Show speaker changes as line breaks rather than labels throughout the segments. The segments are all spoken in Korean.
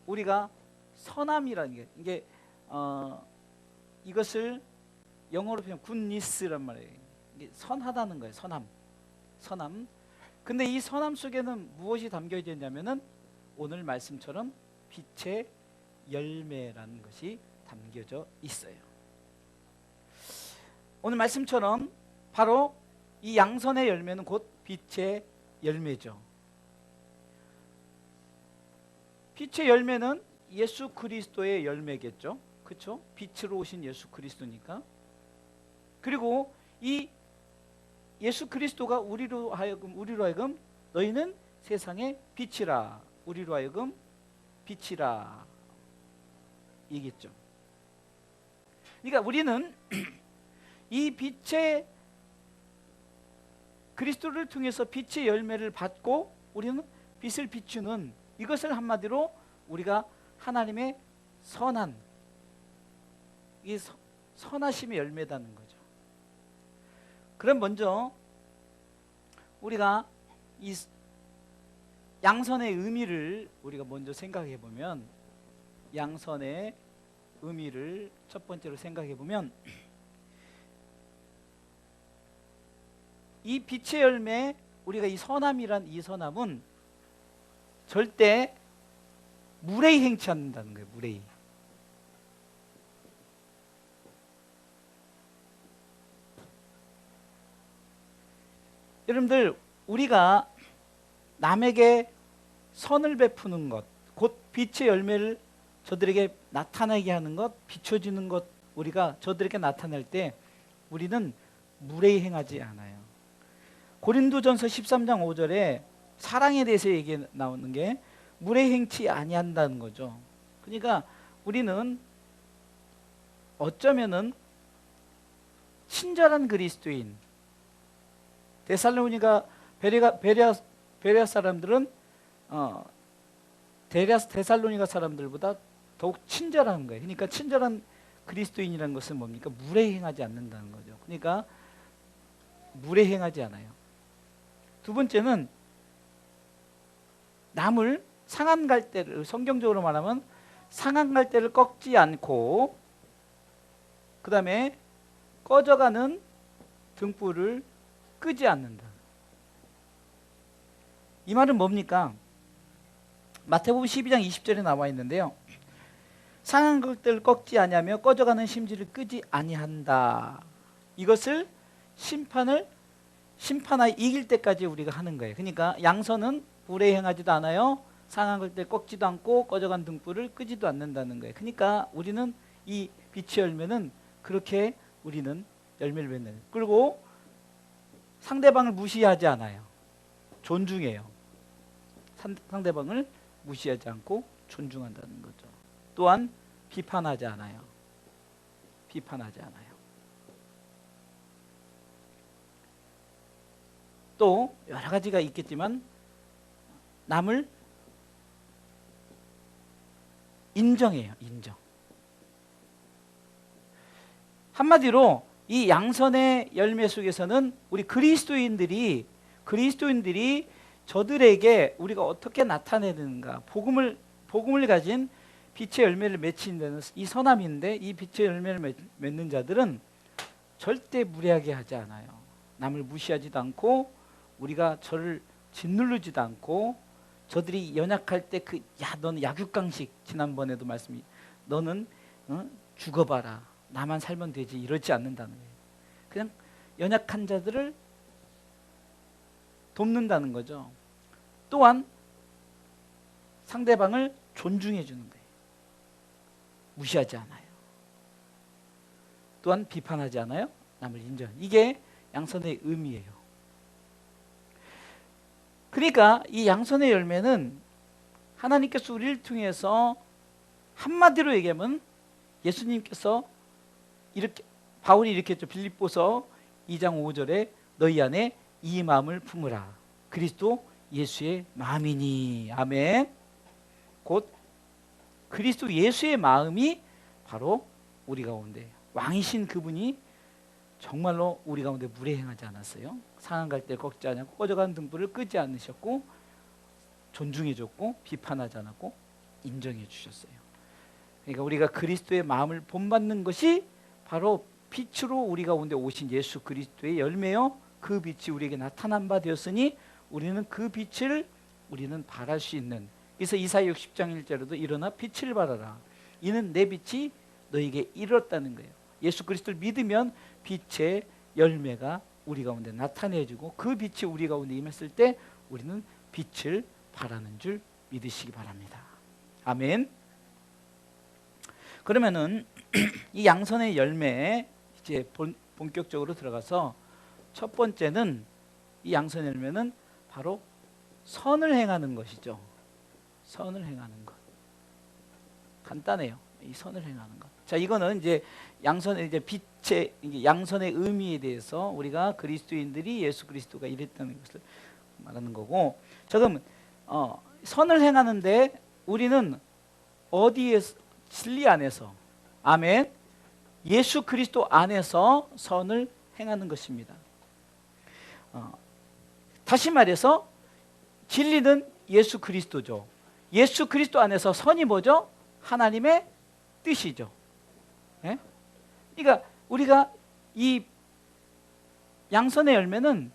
우리가 선함이라는 게 이게 이것을 영어로 표현 굿니스란 말이에요. 이게 선하다는 거예요. 선함. 근데 이 선함 속에는 무엇이 담겨져 있냐면은 오늘 말씀처럼 빛의 열매라는 것이 담겨져 있어요. 오늘 말씀처럼 바로 이 양선의 열매는 곧 빛의 열매죠. 빛의 열매는 예수 그리스도의 열매겠죠. 그렇죠? 빛으로 오신 예수 그리스도니까. 그리고 이 예수 그리스도가 우리로 하여금 너희는 세상의 빛이라, 우리로 하여금 빛이라 이겠죠. 그러니까 우리는 이 빛의 그리스도를 통해서 빛의 열매를 받고 우리는 빛을 비추는, 이것을 한마디로 우리가 하나님의 선한, 이 선하심의 열매다는 거죠. 그럼 먼저 우리가 이 양선의 의미를 우리가 먼저 생각해 보면, 양선의 의미를 첫 번째로 생각해 보면, 이 빛의 열매, 우리가 이 선함이란 이 선함은 절대 무례히 행치 않는다는 거예요. 무례히. 여러분들, 우리가 남에게 선을 베푸는 것, 곧 빛의 열매를 저들에게 나타나게 하는 것, 비춰지는 것, 우리가 저들에게 나타낼 때 우리는 무례히 행하지 않아요. 고린도전서 13장 5절에 사랑에 대해서 얘기 나오는 게 무례히 행치 아니한다는 거죠. 그러니까 우리는 어쩌면은 친절한 그리스도인, 데살로니가 베레아 사람들은 데살로니가 사람들보다 더욱 친절한 거예요. 그러니까 친절한 그리스도인이라는 것은 뭡니까? 무례히 행하지 않는다는 거죠. 그러니까 무례히 행하지 않아요. 두 번째는 남을 상한 갈대를, 성경적으로 말하면 상한 갈대를 꺾지 않고, 그 다음에 꺼져가는 등불을 끄지 않는다. 이 말은 뭡니까? 마태복음 12장 20절에 나와 있는데요. 상한 갈대를 꺾지 아니하며 꺼져가는 심지를 끄지 아니한다. 이것을 심판하여 이길 때까지 우리가 하는 거예요. 그러니까 양선은 무례히 행하지도 않아요. 상한 갈대를 꺾지도 않고 꺼져간 등불을 끄지도 않는다는 거예요. 그러니까 우리는 이 빛의 열매는 그렇게 우리는 열매를 맺는 거예요. 그리고 상대방을 무시하지 않아요. 존중해요. 상대방을 무시하지 않고 존중한다는 거죠. 또한 비판하지 않아요. 비판하지 않아요. 또 여러 가지가 있겠지만 남을 인정해요. 인정. 한마디로 이 양선의 열매 속에서는 우리 그리스도인들이 저들에게 우리가 어떻게 나타내는가, 복음을 가진 빛의 열매를 맺히는 데는 이 선함인데, 이 빛의 열매를 맺는 자들은 절대 무례하게 하지 않아요. 남을 무시하지도 않고, 우리가 저를 짓누르지도 않고, 저들이 연약할 때 너는 약육강식, 지난번에도 말씀이, 너는 죽어봐라, 나만 살면 되지, 이러지 않는다는 거예요. 그냥 연약한 자들을 돕는다는 거죠. 또한 상대방을 존중해 주는 거예요. 무시하지 않아요. 또한 비판하지 않아요. 남을 인정. 이게 양선의 의미예요. 그러니까 이 양선의 열매는 하나님께서 우리를 통해서, 한마디로 얘기하면 예수님께서 이렇게, 바울이 이렇게 했죠. 빌립보서 2장 5절에 너희 안에 이 마음을 품으라. 그리스도 예수의 마음이니. 아멘. 곧 그리스도 예수의 마음이 바로 우리 가운데, 왕이신 그분이 정말로 우리 가운데 무례행하지 않았어요. 상한 갈대를 꺾지 않았고, 꺼져가는 등불을 끄지 않으셨고, 존중해줬고, 비판하지 않았고, 인정해 주셨어요. 그러니까 우리가 그리스도의 마음을 본받는 것이 바로 빛으로 우리 가운데 오신 예수 그리스도의 열매요, 그 빛이 우리에게 나타난 바 되었으니 우리는 그 빛을 우리는 발할 수 있는. 그래서 이사야 60장 1절에도 일어나 빛을 발하라, 이는 내 빛이 너에게 이르렀다는 거예요. 예수 그리스도를 믿으면 빛의 열매가 우리 가운데 나타내지고 그 빛이 우리 가운데 임했을 때 우리는 빛을 발하는 줄 믿으시기 바랍니다. 아멘. 그러면은 이 양선의 열매에 이제 본격적으로 들어가서 첫 번째는, 이 양선의 열매는 바로 선을 행하는 것이죠. 선을 행하는 것. 간단해요. 이 선을 행하는 것. 자, 이거는 이제 양선의 이제 빛의 이게 양선의 의미에 대해서 우리가 그리스도인들이 예수 그리스도가 이랬다는 것을 말하는 거고. 자, 그럼 선을 행하는데 우리는 어디에, 진리 안에서, 아멘, 예수 그리스도 안에서 선을 행하는 것입니다. 다시 말해서 진리는 예수 그리스도죠. 예수 그리스도 안에서 선이 뭐죠? 하나님의 뜻이죠. 예? 그러니까 우리가 이 양선의 열매는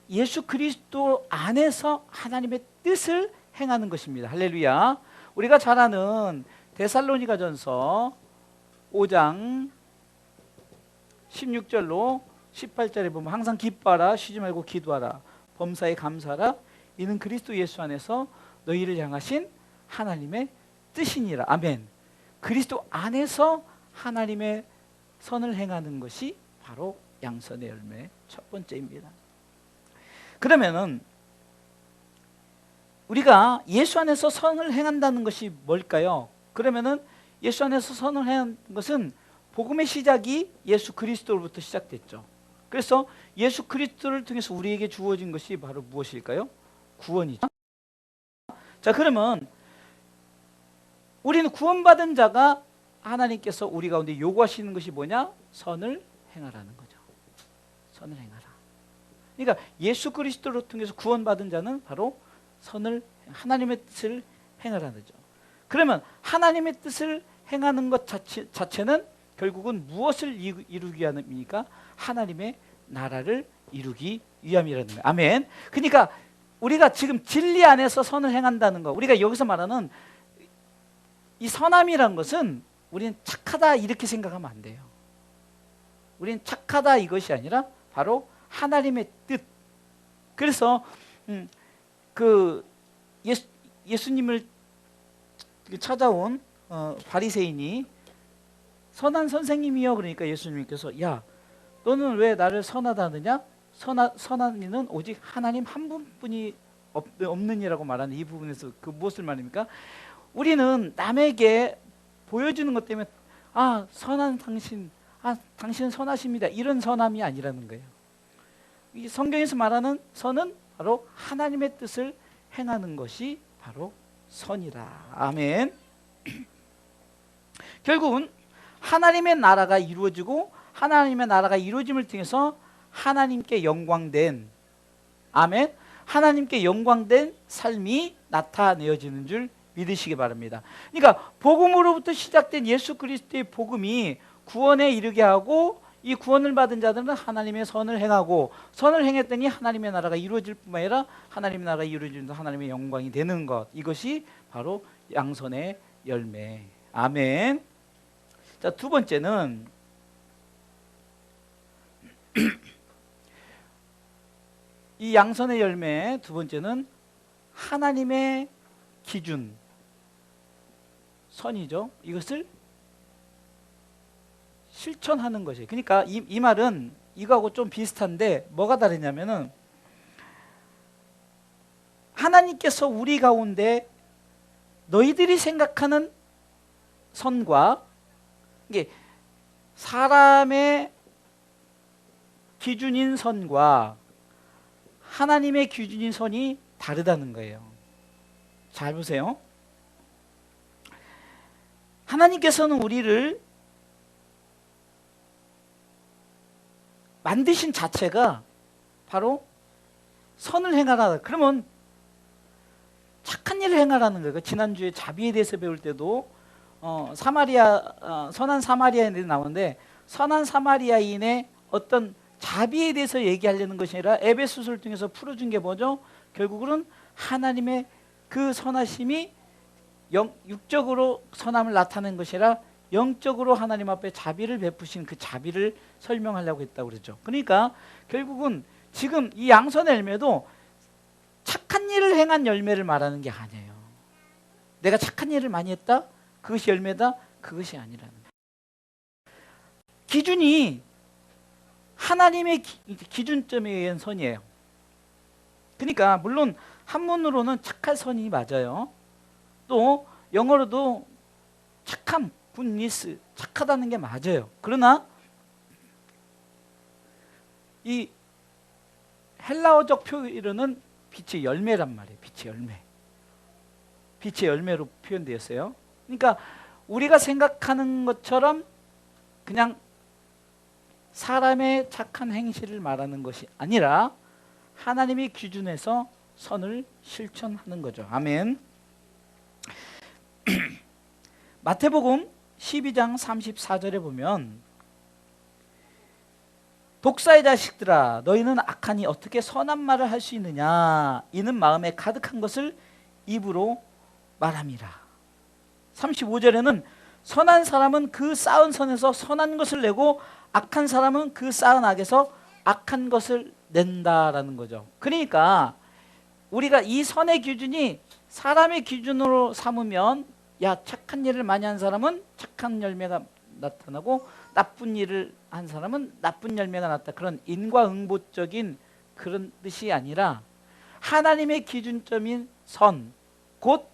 예수 그리스도 안에서 하나님의 뜻을 행하는 것입니다. 할렐루야. 우리가 잘 아는 데살로니가전서 5장 16절로 18절에 보면 항상 기뻐하라, 쉬지 말고 기도하라, 범사에 감사하라, 이는 그리스도 예수 안에서 너희를 향하신 하나님의 뜻이니라. 아멘. 그리스도 안에서 하나님의 선을 행하는 것이 바로 양선의 열매의 첫 번째입니다. 그러면은 우리가 예수 안에서 선을 행한다는 것이 뭘까요? 그러면은 예수 안에서 선을 행한 것은 복음의 시작이 예수 그리스도로부터 시작됐죠. 그래서 예수 그리스도를 통해서 우리에게 주어진 것이 바로 무엇일까요? 구원이죠. 자, 그러면 우리는 구원받은 자가 하나님께서 우리 가운데 요구하시는 것이 뭐냐? 선을 행하라는 거죠. 선을 행하라. 그러니까 예수 그리스도를 통해서 구원받은 자는 바로 선을, 하나님의 뜻을 행하라는 거죠. 그러면 하나님의 뜻을 행하는 것 자체는 결국은 무엇을 이루기 위함입니까? 하나님의 나라를 이루기 위함이라는 거예요. 아멘. 그러니까 우리가 지금 진리 안에서 선을 행한다는 거, 우리가 여기서 말하는 이 선함이란 것은 우리는 착하다 이렇게 생각하면 안 돼요. 우리는 착하다 이것이 아니라 바로 하나님의 뜻. 그래서 예수님을 찾아온 바리새인이 선한 선생님이요, 그러니까 예수님께서 야, 너는 왜 나를 선하다 하느냐? 선한 이는 오직 하나님 한 분뿐이 없느니라고 말하는 이 부분에서 그 무엇을 말입니까? 우리는 남에게 보여주는 것 때문에 선한 당신, 당신은 선하십니다, 이런 선함이 아니라는 거예요. 이 성경에서 말하는 선은 바로 하나님의 뜻을 행하는 것이 바로 선이라. 아멘. 결국은 하나님의 나라가 이루어지고 하나님의 나라가 이루어짐을 통해서 하나님께 영광된, 아멘, 하나님께 영광된 삶이 나타내어지는 줄 믿으시기 바랍니다. 그러니까 복음으로부터 시작된 예수 그리스도의 복음이 구원에 이르게 하고, 이 구원을 받은 자들은 하나님의 선을 행하고, 선을 행했더니 하나님의 나라가 이루어질 뿐만 아니라 하나님의 나라가 이루어지면서 하나님의 영광이 되는 것, 이것이 바로 양선의 열매. 아멘. 자, 두 번째는 이 양선의 열매 두 번째는 하나님의 기준, 선이죠. 이것을 실천하는 것이에요. 그러니까 이 말은 이거하고 좀 비슷한데 뭐가 다르냐면은, 하나님께서 우리 가운데 너희들이 생각하는 선과 이게 사람의 기준인 선과 하나님의 기준인 선이 다르다는 거예요. 잘 보세요. 하나님께서는 우리를 만드신 자체가 바로 선을 행하라. 그러면 착한 일을 행하라는 거예요. 지난주에 자비에 대해서 배울 때도 선한 사마리아인이 나오는데, 선한 사마리아인의 어떤 자비에 대해서 얘기하려는 것이 아니라 에베소서를 통해서 풀어준 게 뭐죠? 결국은 하나님의 그 선하심이 육적으로 선함을 나타낸 것이 아니라 영적으로 하나님 앞에 자비를 베푸신 그 자비를 설명하려고 했다고 그러죠. 그러니까 결국은 지금 이 양선의 열매도 착한 일을 행한 열매를 말하는 게 아니에요. 내가 착한 일을 많이 했다? 그것이 열매다? 그것이 아니라는 거예요. 기준이 하나님의 기준점에 의한 선이에요. 그러니까 물론 한문으로는 착할 선이 맞아요. 또 영어로도 착함, 굿니스, 착하다는 게 맞아요. 그러나 이 헬라어적 표현은 빛의 열매란 말이에요. 빛의 열매. 빛의 열매로 표현되었어요. 그러니까 우리가 생각하는 것처럼 그냥 사람의 착한 행실을 말하는 것이 아니라 하나님의 기준에서 선을 실천하는 거죠. 아멘. 마태복음 12장 34절에 보면 독사의 자식들아 너희는 악하니 어떻게 선한 말을 할 수 있느냐 이는 마음에 가득한 것을 입으로 말함이라. 35절에는 선한 사람은 그 쌓은 선에서 선한 것을 내고 악한 사람은 그 쌓은 악에서 악한 것을 낸다라는 거죠. 그러니까 우리가 이 선의 기준이 사람의 기준으로 삼으면 야 착한 일을 많이 한 사람은 착한 열매가 나타나고 나쁜 일을 한 사람은 나쁜 열매가 나타, 그런 인과응보적인 그런 뜻이 아니라 하나님의 기준점인 선, 곧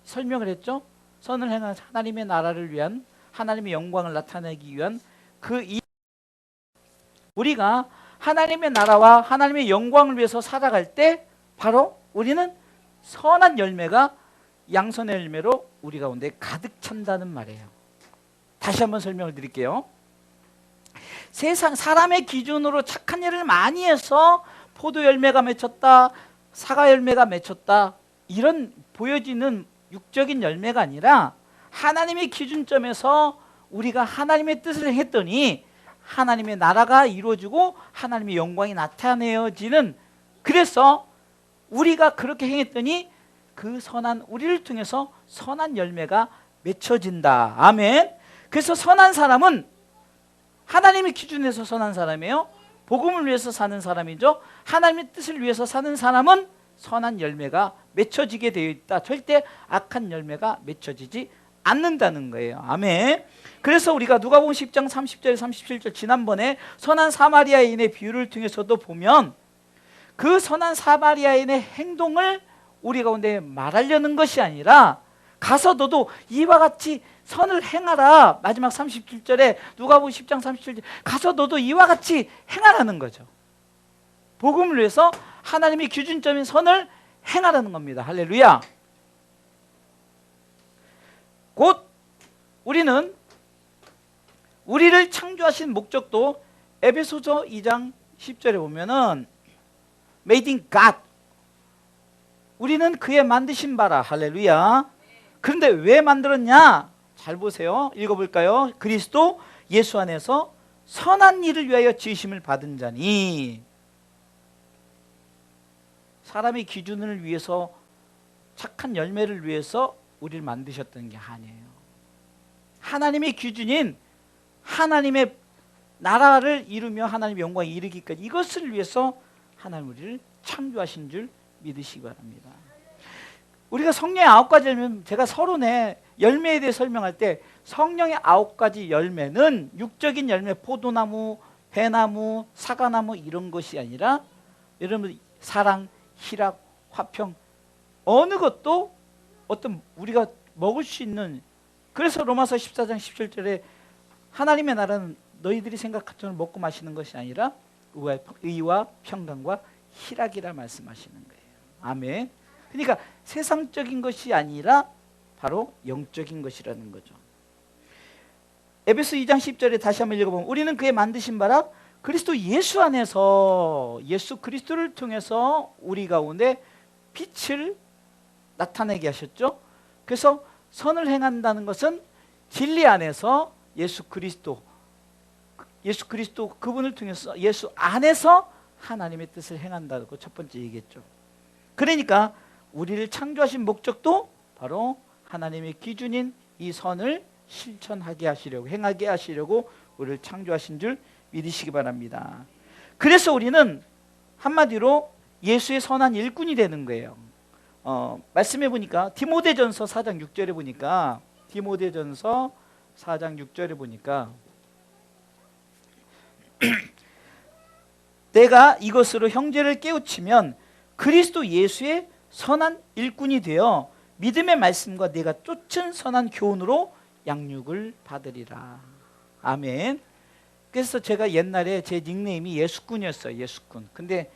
설명을 했죠. 선을 행한 하나님의 나라를 위한, 하나님의 영광을 나타내기 위한 우리가 하나님의 나라와 하나님의 영광을 위해서 살아갈 때 바로 우리는 선한 열매가 양선의 열매로 우리 가운데 가득 찬다는 말이에요. 다시 한번 설명을 드릴게요. 세상 사람의 기준으로 착한 일을 많이 해서 포도 열매가 맺혔다, 사과 열매가 맺혔다, 이런 보여지는 육적인 열매가 아니라 하나님의 기준점에서 우리가 하나님의 뜻을 행했더니 하나님의 나라가 이루어지고 하나님의 영광이 나타내어지는, 그래서 우리가 그렇게 행했더니 그 선한 우리를 통해서 선한 열매가 맺혀진다. 아멘. 그래서 선한 사람은 하나님의 기준에서 선한 사람이에요. 복음을 위해서 사는 사람이죠. 하나님의 뜻을 위해서 사는 사람은 선한 열매가 맺혀지게 되어 있다. 절대 악한 열매가 맺혀지지 않는다는 거예요. 아멘. 그래서 우리가 누가복음 10장 30절 37절 지난번에 선한 사마리아인의 비유를 통해서도 보면 그 선한 사마리아인의 행동을 우리 가운데 말하려는 것이 아니라 가서 너도 이와 같이 선을 행하라. 마지막 37절에 누가복음 10장 37절 가서 너도 이와 같이 행하라는 거죠. 복음을 위해서 하나님의 기준점인 선을 행하라는 겁니다. 할렐루야. 곧 우리는 우리를 창조하신 목적도 에베소서 2장 10절에 보면은 Made in God, 우리는 그의 만드신 바라. 할렐루야. 그런데 왜 만들었냐? 잘 보세요. 읽어볼까요? 그리스도 예수 안에서 선한 일을 위하여 지으심을 받은 자니. 사람의 기준을 위해서, 착한 열매를 위해서 우리를 만드셨던 게 아니에요. 하나님의 기준인 하나님의 나라를 이루며 하나님의 영광에 이르기까지, 이것을 위해서 하나님 우리를 창조하신 줄 믿으시기 바랍니다. 우리가 성령의 9가지 열매, 제가 서론에 열매에 대해 설명할 때 성령의 9가지 열매는 육적인 열매, 포도나무, 배나무, 사과나무 이런 것이 아니라 여러분 사랑, 희락, 화평, 어느 것도 어떤 우리가 먹을 수 있는, 그래서 로마서 14장 17절에 하나님의 나라는 너희들이 생각처럼 먹고 마시는 것이 아니라 의와 평강과 희락이라 말씀하시는 거예요. 아멘. 그러니까 세상적인 것이 아니라 바로 영적인 것이라는 거죠. 에베소 2장 10절에 다시 한번 읽어보면 우리는 그의 만드신 바라 그리스도 예수 안에서, 예수 그리스도를 통해서 우리 가운데 빛을 나타내게 하셨죠. 그래서 선을 행한다는 것은 진리 안에서 예수 그리스도 그분을 통해서 예수 안에서 하나님의 뜻을 행한다고 첫 번째 얘기했죠. 그러니까 우리를 창조하신 목적도 바로 하나님의 기준인 이 선을 실천하게 하시려고, 행하게 하시려고 우리를 창조하신 줄 믿으시기 바랍니다. 그래서 우리는 한마디로 예수의 선한 일꾼이 되는 거예요. 말씀해 보니까 디모데전서 4장 6절에 보니까 디모데전서 4장 6절에 보니까 내가 이것으로 형제를 깨우치면 그리스도 예수의 선한 일꾼이 되어 믿음의 말씀과 내가 쫓은 선한 교훈으로 양육을 받으리라. 아멘. 그래서 제가 옛날에 제 닉네임이 예수꾼이었어요. 예수꾼. 근데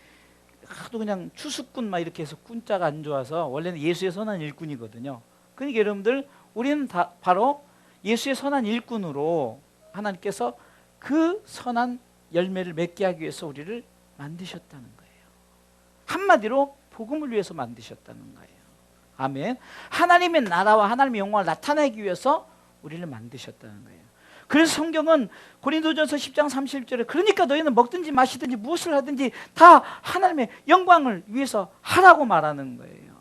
하도 그냥 추수꾼 막 이렇게 해서 꾼자가 안 좋아서 원래는 예수의 선한 일꾼이거든요. 그러니까 여러분들 우리는 다 바로 예수의 선한 일꾼으로 하나님께서 그 선한 열매를 맺게 하기 위해서 우리를 만드셨다는 거예요. 한마디로 복음을 위해서 만드셨다는 거예요. 아멘. 하나님의 나라와 하나님의 영광을 나타내기 위해서 우리를 만드셨다는 거예요. 그래서 성경은 고린도전서 10장 31절에 그러니까 너희는 먹든지 마시든지 무엇을 하든지 다 하나님의 영광을 위해서 하라고 말하는 거예요.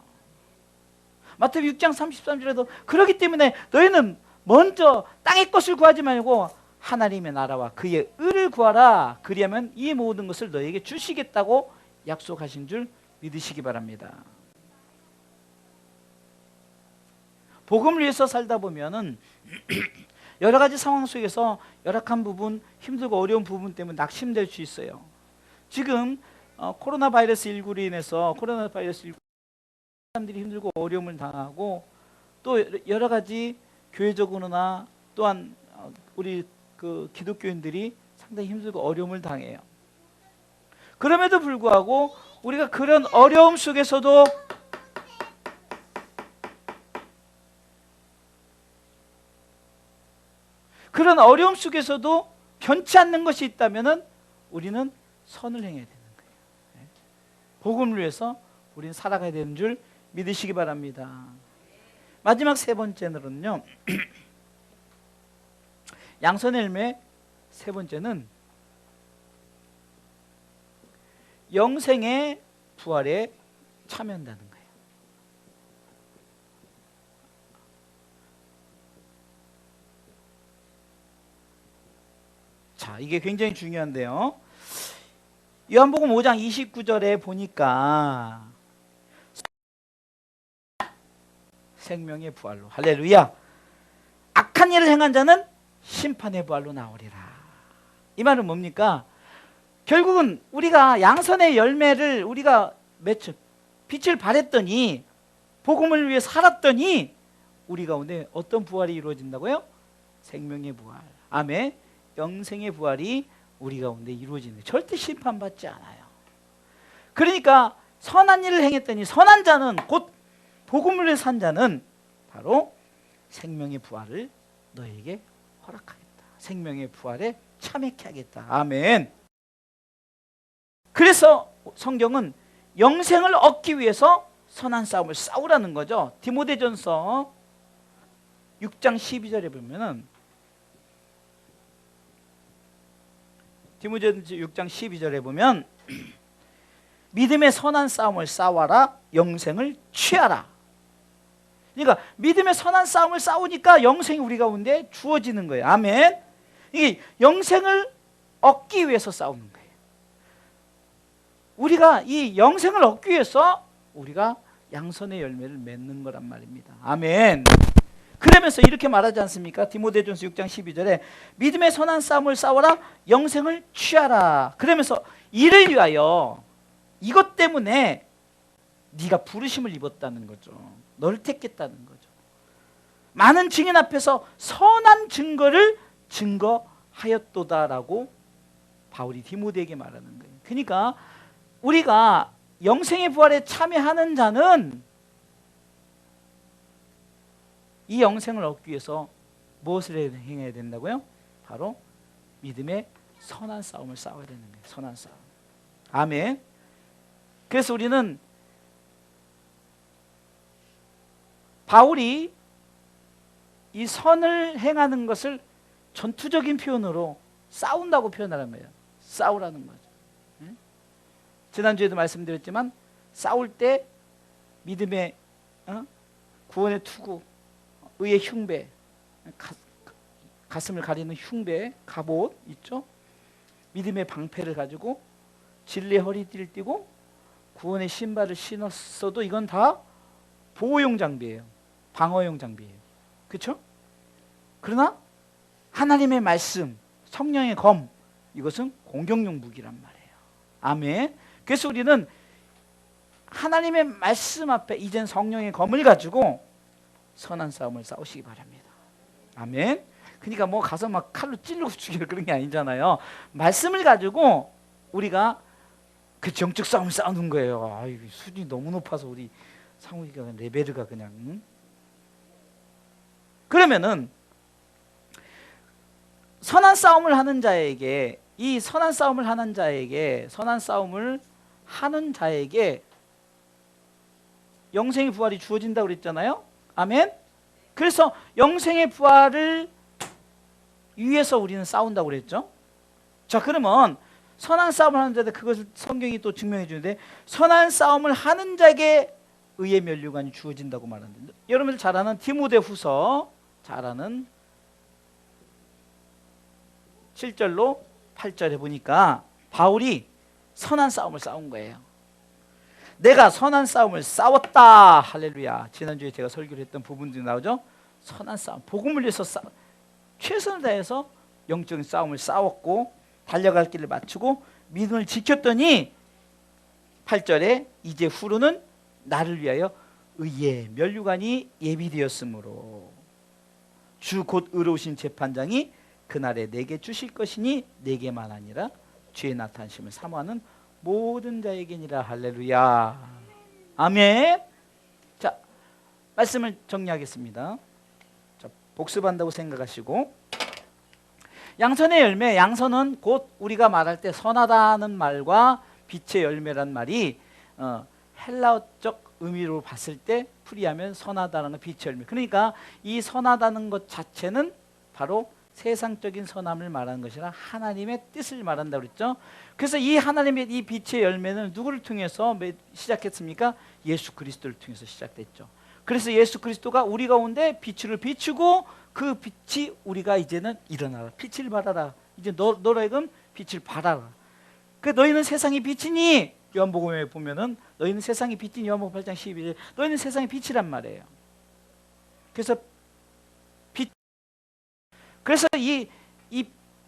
마태복음 6장 33절에도 그렇기 때문에 너희는 먼저 땅의 것을 구하지 말고 하나님의 나라와 그의 의를 구하라. 그리하면 이 모든 것을 너희에게 주시겠다고 약속하신 줄 믿으시기 바랍니다. 복음을 위해서 살다 보면은 여러 가지 상황 속에서 열악한 부분, 힘들고 어려운 부분 때문에 낙심될 수 있어요. 지금 코로나 바이러스 19로 인해서 사람들이 힘들고 어려움을 당하고 또 여러 가지 교회적으로나 또한 우리 그 기독교인들이 상당히 힘들고 어려움을 당해요. 그럼에도 불구하고 우리가 그런 어려움 속에서도 변치 않는 것이 있다면은 우리는 선을 행해야 되는 거예요. 복음을 위해서 우리는 살아가야 되는 줄 믿으시기 바랍니다. 마지막 세 번째는요. 양선의 열매 세 번째는 영생의 부활에 참여한다는 거예요. 자, 이게 굉장히 중요한데요. 요한복음 5장 29절에 보니까 생명의 부활로, 할렐루야, 악한 일을 행한 자는 심판의 부활로 나오리라. 이 말은 뭡니까? 결국은 우리가 양선의 열매를 우리가 맺죠. 빛을 발했더니 복음을 위해 살았더니 우리 가운데 어떤 부활이 이루어진다고요? 생명의 부활. 아멘. 영생의 부활이 우리 가운데 이루어지는, 절대 심판받지 않아요. 그러니까 선한 일을 행했더니 선한 자는, 곧 복음을 위해 산 자는 바로 생명의 부활을 너에게 허락하겠다. 생명의 부활에 참여케 하겠다. 아멘. 그래서 성경은 영생을 얻기 위해서 선한 싸움을 싸우라는 거죠. 디모데전서 6장 12절에 보면은 디모데전서 6장 12절에 보면 믿음의 선한 싸움을 싸워라. 영생을 취하라. 그러니까 믿음의 선한 싸움을 싸우니까 영생이 우리 가운데 주어지는 거예요. 아멘. 이게 영생을 얻기 위해서 싸우는 거예요. 우리가 이 영생을 얻기 위해서 우리가 양선의 열매를 맺는 거란 말입니다. 아멘. 그러면서 이렇게 말하지 않습니까? 디모데전서 6장 12절에 믿음의 선한 싸움을 싸워라. 영생을 취하라. 그러면서 이를 위하여, 이것 때문에 네가 부르심을 입었다는 거죠. 널 택했다는 거죠. 많은 증인 앞에서 선한 증거를 증거하였도다라고 바울이 디모데에게 말하는 거예요. 그러니까 우리가 영생의 부활에 참여하는 자는 이 영생을 얻기 위해서 무엇을 행해야 된다고요? 바로 믿음의 선한 싸움을 싸워야 되는 거예요. 선한 싸움. 아멘. 그래서 우리는 바울이 이 선을 행하는 것을 전투적인 표현으로 싸운다고 표현하는 거예요. 싸우라는 거죠. 지난주에도 말씀드렸지만 싸울 때 믿음의 구원의 투구, 의의 흉배, 가슴을 가리는 흉배, 갑옷 있죠? 믿음의 방패를 가지고 진리의 허리띠를 띠고 구원의 신발을 신었어도 이건 다 보호용 장비예요. 방어용 장비예요. 그렇죠? 그러나 하나님의 말씀, 성령의 검, 이것은 공격용 무기란 말이에요. 아멘. 그래서 우리는 하나님의 말씀 앞에 이젠 성령의 검을 가지고 선한 싸움을 싸우시기 바랍니다. 아멘. 그러니까 뭐 가서 막 칼로 찔르고 죽이고 그런 게 아니잖아요. 말씀을 가지고 우리가 그 정적 싸움을 싸우는 거예요. 아이, 수준이 너무 높아서 우리 상욱이가 레벨가 그냥. 그러면은 선한 싸움을 하는 자에게, 이 선한 싸움을 하는 자에게, 선한 싸움을 하는 자에게 영생의 부활이 주어진다고 그랬잖아요. 아멘. 그래서 영생의 부활을 위해서 우리는 싸운다고 그랬죠. 자, 그러면 선한 싸움을 하는 자들, 그것을 성경이 또 증명해 주는데, 선한 싸움을 하는 자에게 의의 면류관이 주어진다고 말하는데, 여러분들 잘 아는 디모데후서 잘 아는 7절로 8절에 보니까 바울이 선한 싸움을 싸운 거예요. 내가 선한 싸움을 싸웠다. 할렐루야. 지난주에 제가 설교를 했던 부분들이 나오죠. 선한 싸움, 복음을 위해서 최선을 다해서 영적인 싸움을 싸웠고 달려갈 길을 마치고 믿음을 지켰더니 8절에 이제 후로는 나를 위하여 의의 면류관이 예비되었으므로 주 곧 의로우신 재판장이 그날에 내게 주실 것이니 내게만 아니라 주의 나타나심을 사모하는 모든 자에게니라. 할렐루야. 아멘. 자, 말씀을 정리하겠습니다. 자, 복습한다고 생각하시고, 양선의 열매, 양선은 곧 우리가 말할 때 선하다는 말과 빛의 열매란 말이 헬라어적 의미로 봤을 때 풀이하면 선하다는 것, 빛의 열매. 그러니까 이 선하다는 것 자체는 바로 세상적인 선함을 말하는 것이라 하나님의 뜻을 말한다고 그랬죠. 그래서 이 하나님의 이 빛의 열매는 누구를 통해서 시작했습니까? 예수 그리스도를 통해서 시작됐죠. 그래서 예수 그리스도가 우리 가운데 빛을 비추고 그 빛이 우리가 이제는 일어나라. 빛을 발하라. 이제 너희는 빛을 발하라. 그 너희는 세상의 빛이니, 요한복음에 보면은 너희는 세상의 빛이니, 요한복음 8장 12절, 너희는 세상의 빛이란 말이에요. 그래서 그래서 이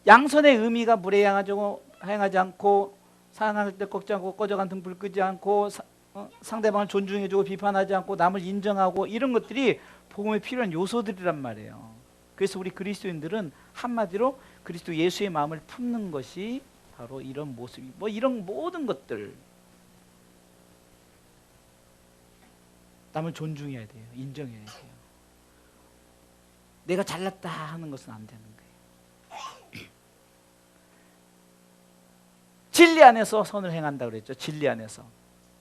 양선의 의미가 물에 행하지 않고, 사랑할 때 꺾지 않고, 꺼져간 등불 끄지 않고, 상대방을 존중해주고 비판하지 않고, 남을 인정하고, 이런 것들이 복음에 필요한 요소들이란 말이에요. 그래서 우리 그리스도인들은 한마디로 그리스도 예수의 마음을 품는 것이 바로 이런 모습이, 뭐 이런 모든 것들, 남을 존중해야 돼요. 인정해야 돼요. 내가 잘났다 하는 것은 안 되는 거예요. 진리 안에서 선을 행한다고 그랬죠. 진리 안에서.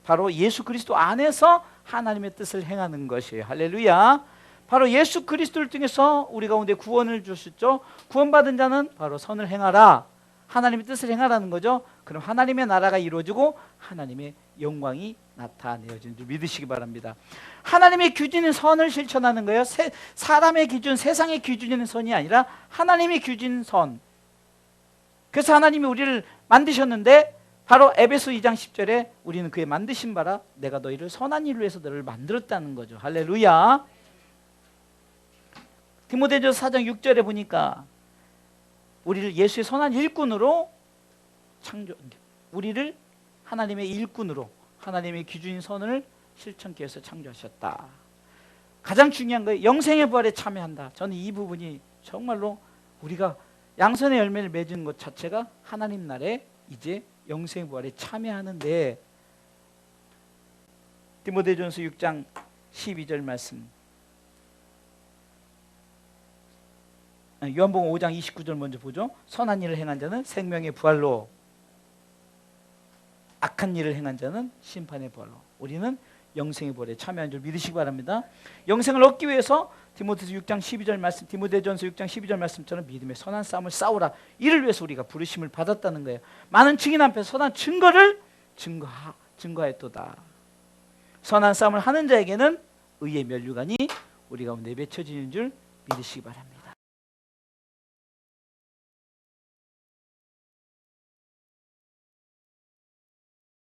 바로 예수 그리스도 안에서 하나님의 뜻을 행하는 것이에요. 할렐루야. 바로 예수 그리스도를 통해서 우리 가운데 구원을 주셨죠. 구원받은 자는 바로 선을 행하라. 하나님의 뜻을 행하라는 거죠. 그럼 하나님의 나라가 이루어지고 하나님의 영광이 나타내어지는 줄 믿으시기 바랍니다. 하나님의 규준인 선을 실천하는 거예요. 사람의 기준, 세상의 기준인 선이 아니라 하나님의 규준 선. 그래서 하나님이 우리를 만드셨는데 바로 에베소 2장 10절에 우리는 그의 만드신 바라 내가 너희를 선한 일을 위해서 너를 만들었다는 거죠. 할렐루야. 디모데전서 4장 6절에 보니까 우리를 예수의 선한 일꾼으로 우리를 하나님의 일꾼으로 하나님의 기준인 선을 실천케 해서 창조하셨다. 가장 중요한 거예요. 영생의 부활에 참여한다. 저는 이 부분이 정말로 우리가 양선의 열매를 맺은 것 자체가 하나님 나라에 이제 영생의 부활에 참여하는데, 디모데전서 6장 12절 말씀, 요한복음 5장 29절 먼저 보죠. 선한 일을 행한 자는 생명의 부활로, 악한 일을 행한 자는 심판의 부활로. 우리는 영생의 벌에 참여한 줄 믿으시기 바랍니다. 영생을 얻기 위해서 디모데전서 6장 12절 말씀, 디모데전서 6장 12절 말씀처럼 믿음의 선한 싸움을 싸우라. 이를 위해서 우리가 부르심을 받았다는 거예요. 많은 증인 앞에서 선한 증거를 증거했도다. 선한 싸움을 하는 자에게는 의의 면류관이 우리 가운데 맺혀지는 줄 믿으시기 바랍니다.